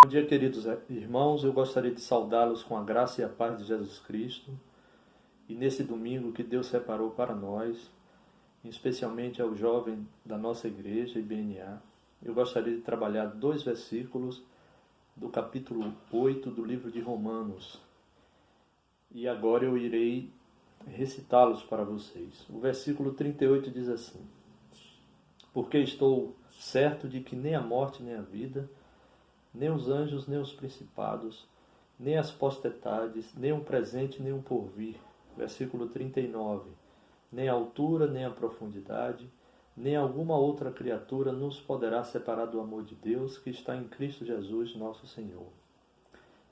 Bom dia, queridos irmãos. Eu gostaria de saudá-los com a graça e a paz de Jesus Cristo. E nesse domingo que Deus separou para nós, especialmente ao jovem da nossa igreja, IBNA, eu gostaria de trabalhar 2 versículos do capítulo 8 do livro de Romanos. E agora eu irei recitá-los para vocês. O versículo 38 diz assim: Porque estou certo de que nem a morte nem a vida, nem os anjos, nem os principados, nem as potestades, nem o presente, nem o porvir. Versículo 39. Nem a altura, nem a profundidade, nem alguma outra criatura nos poderá separar do amor de Deus que está em Cristo Jesus, nosso Senhor.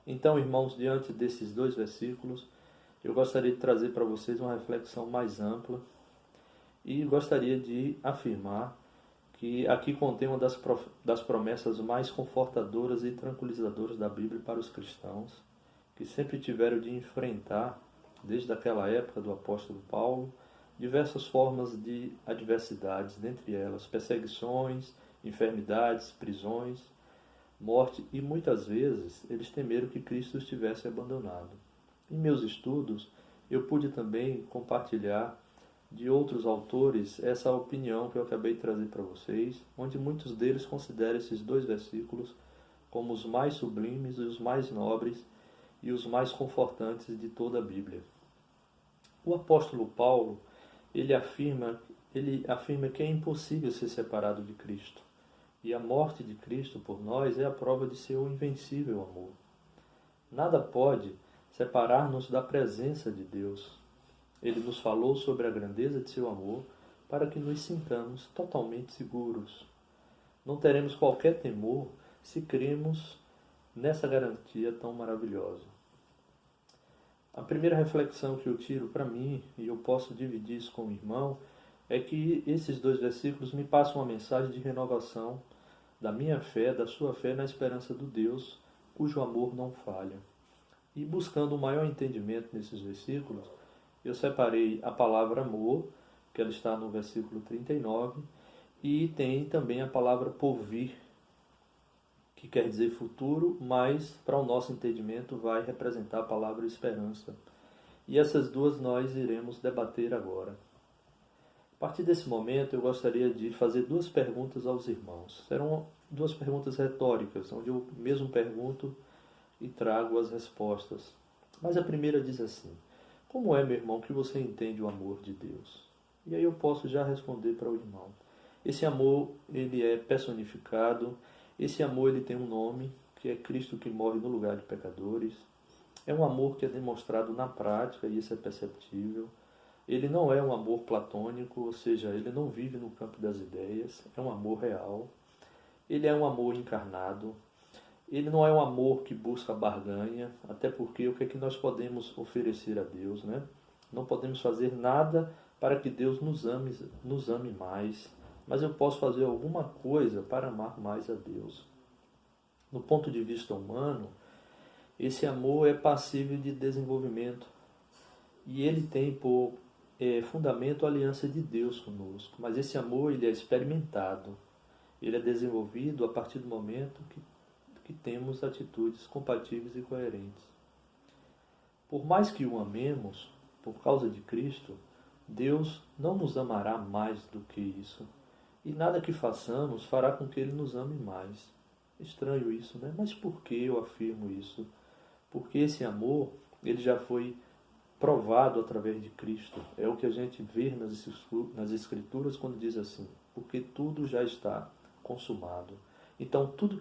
Então, irmãos, diante desses 2 versículos, eu gostaria de trazer para vocês uma reflexão mais ampla e gostaria de afirmar que aqui contém uma das promessas mais confortadoras e tranquilizadoras da Bíblia para os cristãos, que sempre tiveram de enfrentar, desde aquela época do apóstolo Paulo, diversas formas de adversidades, dentre elas perseguições, enfermidades, prisões, morte, e muitas vezes eles temeram que Cristo estivesse abandonado. Em meus estudos, eu pude também compartilhar de outros autores essa opinião que eu acabei de trazer para vocês, onde muitos deles consideram esses 2 versículos como os mais sublimes e os mais nobres e os mais confortantes de toda a Bíblia. O apóstolo Paulo, ele afirma que é impossível ser separado de Cristo, e a morte de Cristo por nós é a prova de seu invencível amor. Nada pode separar-nos da presença de Deus. Ele nos falou sobre a grandeza de seu amor para que nos sintamos totalmente seguros. Não teremos qualquer temor se cremos nessa garantia tão maravilhosa. A primeira reflexão que eu tiro para mim, e eu posso dividir isso com o irmão, é que esses 2 versículos me passam uma mensagem de renovação da minha fé, da sua fé na esperança do Deus, cujo amor não falha. E buscando um maior entendimento nesses versículos, eu separei a palavra amor, que ela está no versículo 39, e tem também a palavra porvir, que quer dizer futuro, mas para o nosso entendimento vai representar a palavra esperança. E essas 2 nós iremos debater agora. A partir desse momento eu gostaria de fazer 2 perguntas aos irmãos. Serão 2 perguntas retóricas, onde eu mesmo pergunto e trago as respostas. Mas a primeira diz assim: como é, meu irmão, que você entende o amor de Deus? E aí eu posso já responder para o irmão. Esse amor, ele é personificado. Esse amor, ele tem um nome, que é Cristo que morre no lugar de pecadores. É um amor que é demonstrado na prática, e isso é perceptível. Ele não é um amor platônico, ou seja, ele não vive no campo das ideias. É um amor real. Ele é um amor encarnado. Ele não é um amor que busca barganha, até porque o que é que nós podemos oferecer a Deus, né? Não podemos fazer nada para que Deus nos ame mais, mas eu posso fazer alguma coisa para amar mais a Deus. No ponto de vista humano, esse amor é passível de desenvolvimento e ele tem por fundamento a aliança de Deus conosco, mas esse amor ele é experimentado, ele é desenvolvido a partir do momento que temos atitudes compatíveis e coerentes. Por mais que o amemos, por causa de Cristo, Deus não nos amará mais do que isso. E nada que façamos fará com que Ele nos ame mais. Estranho isso, né? Mas por que eu afirmo isso? Porque esse amor, ele já foi provado através de Cristo. É o que a gente vê nas Escrituras quando diz assim: porque tudo já está consumado. Então, tudo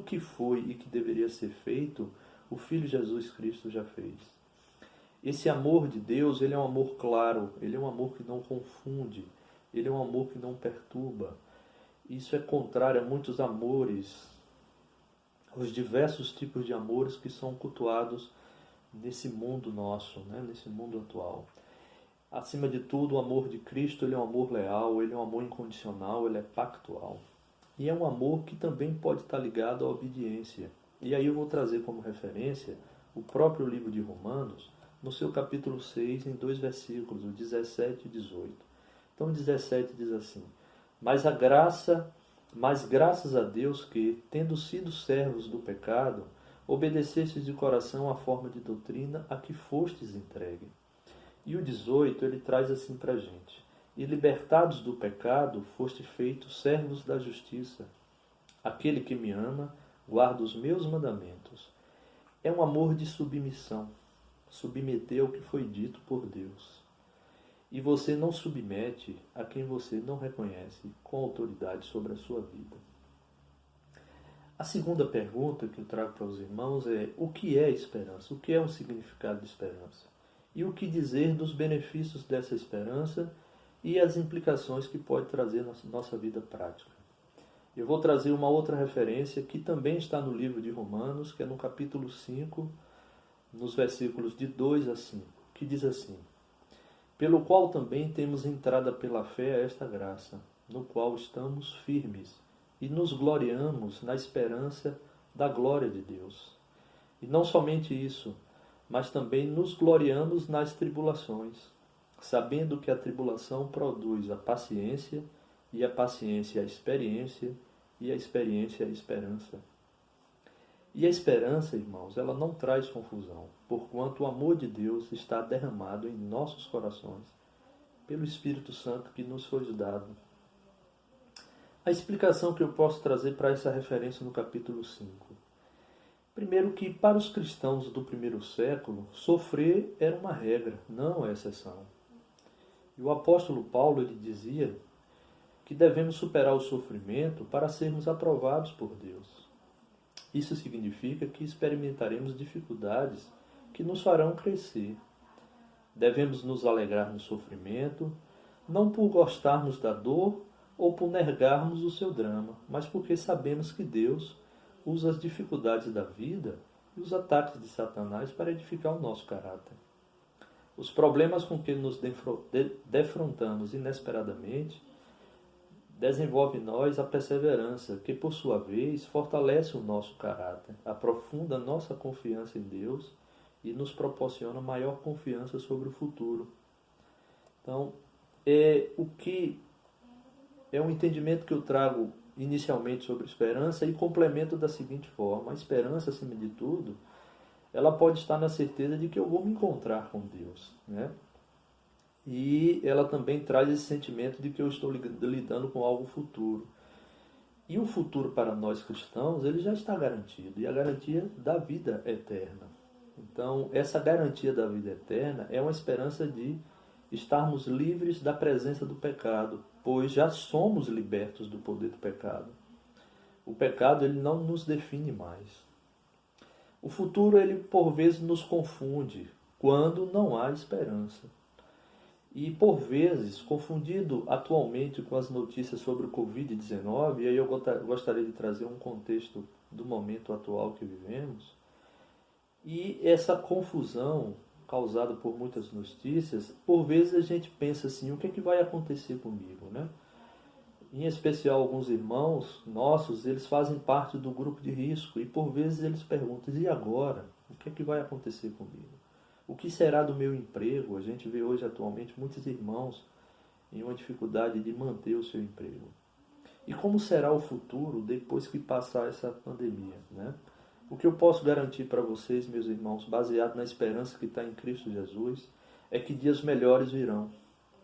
que foi e que deveria ser feito, o Filho Jesus Cristo já fez. Esse amor de Deus, ele é um amor claro, ele é um amor que não confunde, ele é um amor que não perturba. Isso é contrário a muitos amores, aos diversos tipos de amores que são cultuados nesse mundo nosso, né? Nesse mundo atual. Acima de tudo, o amor de Cristo, ele é um amor leal, ele é um amor incondicional, ele é pactual. E é um amor que também pode estar ligado à obediência. E aí eu vou trazer como referência o próprio livro de Romanos, no seu capítulo 6, em 2 versículos, o 17 e 18. Então o 17 diz assim: mas a graça Mas graças a Deus que, tendo sido servos do pecado, obedecestes de coração à forma de doutrina a que fostes entregue. E o 18, ele traz assim para a gente. E libertados do pecado, foste feitos servos da justiça. Aquele que me ama, guarda os meus mandamentos. É um amor de submissão. Submeter ao que foi dito por Deus. E você não submete a quem você não reconhece com autoridade sobre a sua vida. A segunda pergunta que eu trago para os irmãos é: o que é esperança? O que é o significado de esperança? E o que dizer dos benefícios dessa esperança e as implicações que pode trazer na nossa vida prática? Eu vou trazer uma outra referência que também está no livro de Romanos, que é no capítulo 5, nos versículos de 2 a 5, que diz assim: pelo qual também temos entrada pela fé a esta graça, no qual estamos firmes e nos gloriamos na esperança da glória de Deus. E não somente isso, mas também nos gloriamos nas tribulações, sabendo que a tribulação produz a paciência, e a paciência a experiência, e a experiência a esperança. E a esperança, irmãos, ela não traz confusão, porquanto o amor de Deus está derramado em nossos corações, pelo Espírito Santo que nos foi dado. A explicação que eu posso trazer para essa referência no capítulo 5. Primeiro que, para os cristãos do primeiro século, sofrer era uma regra, não a exceção. E o apóstolo Paulo, ele dizia que devemos superar o sofrimento para sermos aprovados por Deus. Isso significa que experimentaremos dificuldades que nos farão crescer. Devemos nos alegrar no sofrimento, não por gostarmos da dor ou por negarmos o seu drama, mas porque sabemos que Deus usa as dificuldades da vida e os ataques de Satanás para edificar o nosso caráter. Os problemas com que nos defrontamos inesperadamente desenvolve em nós a perseverança, que por sua vez fortalece o nosso caráter, aprofunda nossa confiança em Deus e nos proporciona maior confiança sobre o futuro. Então, é um entendimento que eu trago inicialmente sobre esperança e complemento da seguinte forma: a esperança, acima de tudo, ela pode estar na certeza de que eu vou me encontrar com Deus, né? E ela também traz esse sentimento de que eu estou lidando com algo futuro. E o futuro para nós cristãos, ele já está garantido, e a garantia da vida eterna. Então, essa garantia da vida eterna é uma esperança de estarmos livres da presença do pecado, pois já somos libertos do poder do pecado. O pecado, ele não nos define mais. O futuro, ele por vezes nos confunde quando não há esperança. E, por vezes, confundido atualmente com as notícias sobre o Covid-19, e aí eu gostaria de trazer um contexto do momento atual que vivemos, e essa confusão causada por muitas notícias, por vezes a gente pensa assim: o que é que vai acontecer comigo, né? Em especial, alguns irmãos nossos, eles fazem parte do grupo de risco, e por vezes eles perguntam: e agora? O que é que vai acontecer comigo? O que será do meu emprego? A gente vê hoje atualmente muitos irmãos em uma dificuldade de manter o seu emprego. E como será o futuro depois que passar essa pandemia, né? O que eu posso garantir para vocês, meus irmãos, baseado na esperança que está em Cristo Jesus, é que dias melhores virão.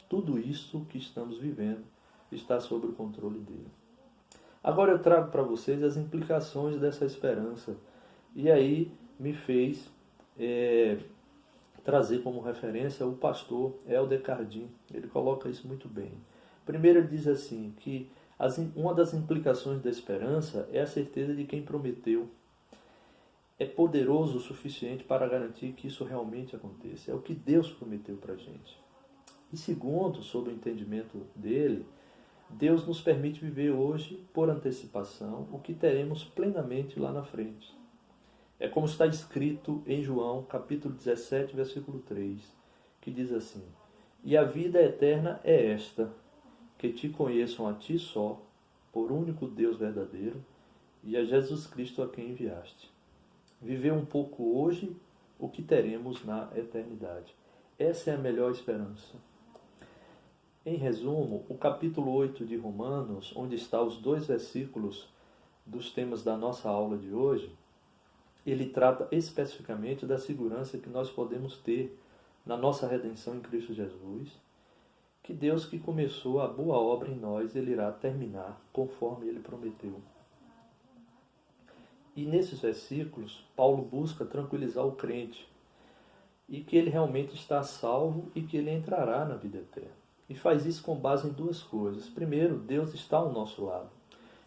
Tudo isso que estamos vivendo está sob o controle dele. Agora eu trago para vocês as implicações dessa esperança. E aí me fez trazer como referência o pastor Helder Cardim. Ele coloca isso muito bem. Primeiro ele diz assim, que uma das implicações da esperança é a certeza de quem prometeu. É poderoso o suficiente para garantir que isso realmente aconteça. É o que Deus prometeu para a gente. E segundo, sob o entendimento dele, Deus nos permite viver hoje, por antecipação, o que teremos plenamente lá na frente. É como está escrito em João, capítulo 17, versículo 3, que diz assim: e a vida eterna é esta, que te conheçam a ti só, por único Deus verdadeiro, e a Jesus Cristo a quem enviaste. Viver um pouco hoje o que teremos na eternidade. Essa é a melhor esperança. Em resumo, o capítulo 8 de Romanos, onde estão os 2 versículos dos temas da nossa aula de hoje, ele trata especificamente da segurança que nós podemos ter na nossa redenção em Cristo Jesus, que Deus que começou a boa obra em nós, Ele irá terminar conforme Ele prometeu. E nesses versículos, Paulo busca tranquilizar o crente, e que ele realmente está salvo e que ele entrará na vida eterna. E faz isso com base em 2 coisas. Primeiro, Deus está ao nosso lado.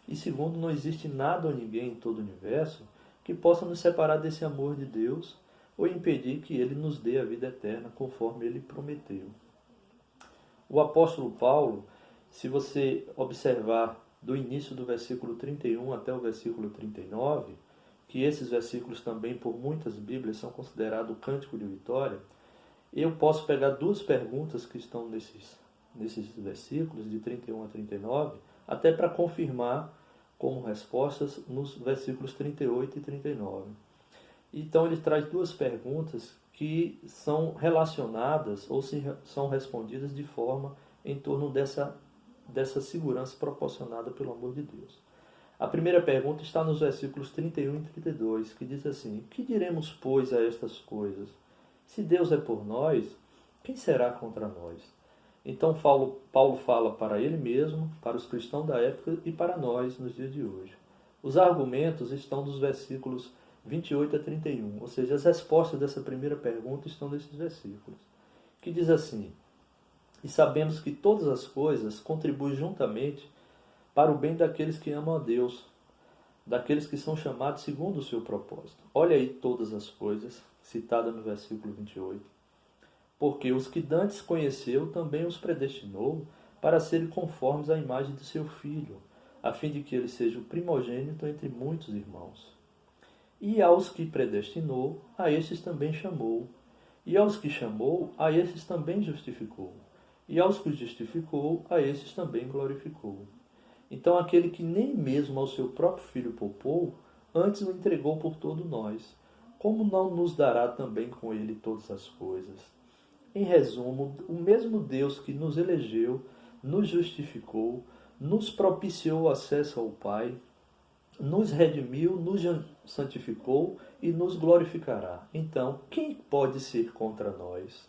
E segundo, não existe nada ou ninguém em todo o universo que possa nos separar desse amor de Deus ou impedir que Ele nos dê a vida eterna conforme Ele prometeu. O apóstolo Paulo, se você observar do início do versículo 31 até o versículo 39, que esses versículos também por muitas Bíblias são considerados o cântico de vitória, eu posso pegar 2 perguntas que estão nesses versículos, de 31 a 39, até para confirmar como respostas nos versículos 38 e 39. Então ele traz 2 perguntas que são relacionadas ou são respondidas de forma em torno dessa segurança proporcionada pelo amor de Deus. A primeira pergunta está nos versículos 31 e 32, que diz assim: que diremos, pois, a estas coisas? Se Deus é por nós, quem será contra nós? Então Paulo fala para ele mesmo, para os cristãos da época e para nós nos dias de hoje. Os argumentos estão nos versículos 28 a 31, ou seja, as respostas dessa primeira pergunta estão nesses versículos, que diz assim: e sabemos que todas as coisas contribuem juntamente para o bem daqueles que amam a Deus, daqueles que são chamados segundo o seu propósito. Olha aí todas as coisas, citada no versículo 28. Porque os que dantes conheceu, também os predestinou para serem conformes à imagem de seu Filho, a fim de que ele seja o primogênito entre muitos irmãos. E aos que predestinou, a estes também chamou. E aos que chamou, a estes também justificou. E aos que justificou, a estes também glorificou. Então aquele que nem mesmo ao seu próprio Filho poupou, antes o entregou por todos nós, como não nos dará também com ele todas as coisas? Em resumo, o mesmo Deus que nos elegeu, nos justificou, nos propiciou o acesso ao Pai, nos redimiu, nos santificou e nos glorificará. Então, quem pode ser contra nós?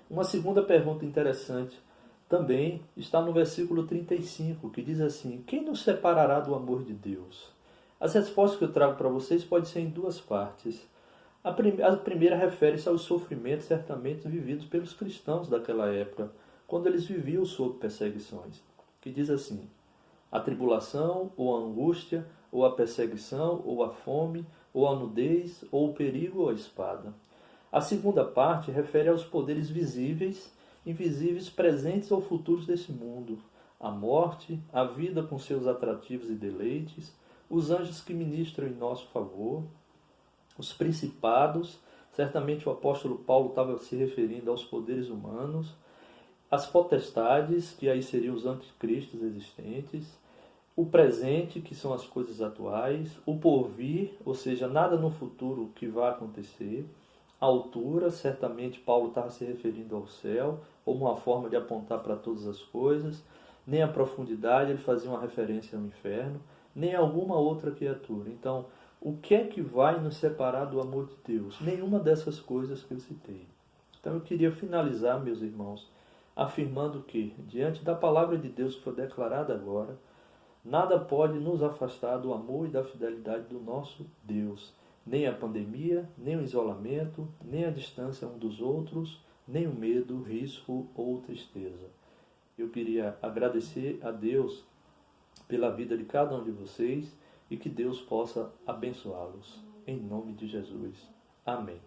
Uma segunda pergunta interessante também está no versículo 35, que diz assim: quem nos separará do amor de Deus? As respostas que eu trago para vocês podem ser em 2 partes. A primeira refere-se aos sofrimentos certamente vividos pelos cristãos daquela época, quando eles viviam sob perseguições, que diz assim: a tribulação, ou a angústia, ou a perseguição, ou a fome, ou a nudez, ou o perigo, ou a espada. A segunda parte refere aos poderes visíveis, invisíveis, presentes ou futuros desse mundo, a morte, a vida com seus atrativos e deleites, os anjos que ministram em nosso favor, os principados, certamente o apóstolo Paulo estava se referindo aos poderes humanos, as potestades, que aí seriam os anticristos existentes, o presente, que são as coisas atuais, o porvir, ou seja, nada no futuro que vai acontecer, a altura, certamente Paulo estava se referindo ao céu, como uma forma de apontar para todas as coisas, nem a profundidade, ele fazia uma referência ao inferno, nem alguma outra criatura. Então, o que é que vai nos separar do amor de Deus? Nenhuma dessas coisas que eu citei. Então eu queria finalizar, meus irmãos, afirmando que, diante da palavra de Deus que foi declarada agora, nada pode nos afastar do amor e da fidelidade do nosso Deus. Nem a pandemia, nem o isolamento, nem a distância um dos outros, nem o medo, risco ou tristeza. Eu queria agradecer a Deus pela vida de cada um de vocês e que Deus possa abençoá-los. Em nome de Jesus. Amém.